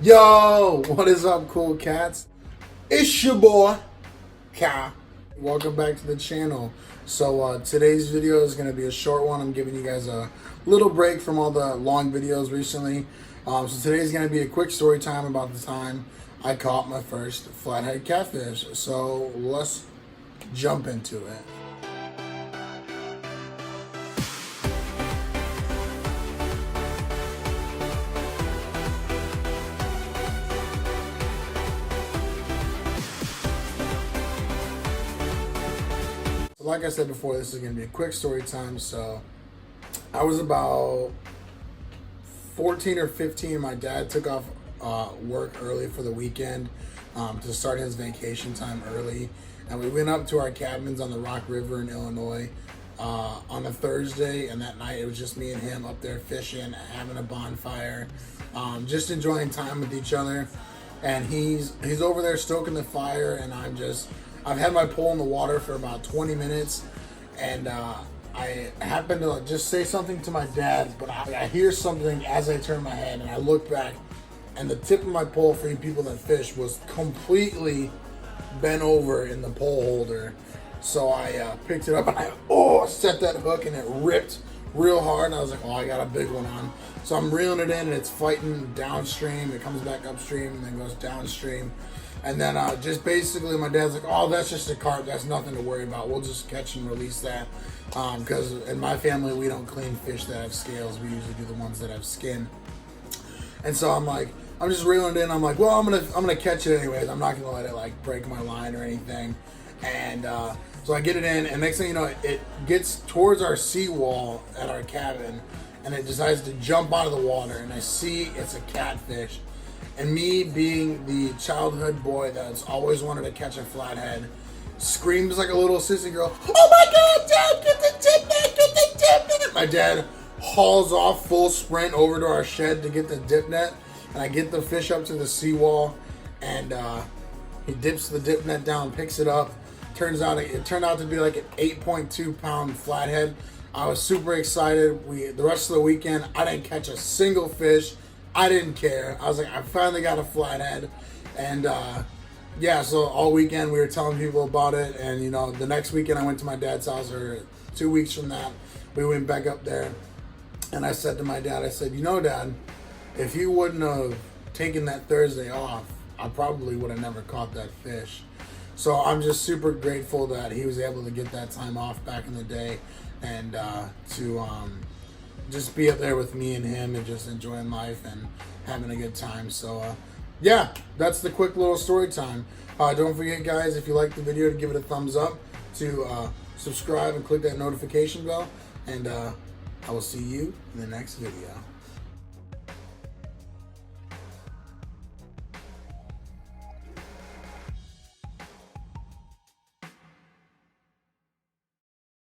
Yo, what is up, cool cats? It's your boy, Ka. Welcome back to the channel. So today's video is going to be a short one. I'm giving you guys a little break from all the long videos recently. So today's going to be a quick story time about the time I caught my first flathead catfish. So let's jump into it. Like I said before, this is going to be a quick story time. So I was about 14 or 15. My dad took off work early for the weekend to start his vacation time early. And we went up to our cabins on the Rock River in Illinois on a Thursday. And that night it was just me and him up there fishing, having a bonfire, just enjoying time with each other. And he's over there stoking the fire, and I've had my pole in the water for about 20 minutes, and I happened to just say something to my dad, but I hear something as I turn my head, and I look back, and the tip of my pole, for you people that fish, was completely bent over in the pole holder. So I picked it up, and I set that hook, and it ripped real hard, and I was like, I got a big one on. So I'm reeling it in, and it's fighting downstream. It comes back upstream, and then goes downstream. And then just basically my dad's like, that's just a carp. That's nothing to worry about. We'll just catch and release that. Because in my family, we don't clean fish that have scales. We usually do the ones that have skin. And so I'm just reeling it in. I'm like, well, I'm gonna catch it anyways. I'm not gonna let it break my line or anything. And so I get it in, and next thing you know, it gets towards our seawall at our cabin, and it decides to jump out of the water. And I see it's a catfish. And me, being the childhood boy that's always wanted to catch a flathead, screams like a little sissy girl, "Oh my God, Dad, get the tip net, get the tip net!" My dad hauls off full sprint over to our shed to get the dip net, and I get the fish up to the seawall, and he dips the dip net down, picks it up. It turned out to be like an 8.2-pound flathead. I was super excited. The rest of the weekend, I didn't catch a single fish. I didn't care. I was like, I finally got a flathead. And so all weekend we were telling people about it. And the next weekend I went to my dad's house, or 2 weeks from that, we went back up there. And I said to my dad, Dad, if you wouldn't have taken that Thursday off, I probably would have never caught that fish. So I'm just super grateful that he was able to get that time off back in the day, and to just be up there with me and him and just enjoying life and having a good time. So that's the quick little story time. Don't forget, guys, if you like the video, to give it a thumbs up, to subscribe and click that notification bell, and I will see you in the next video.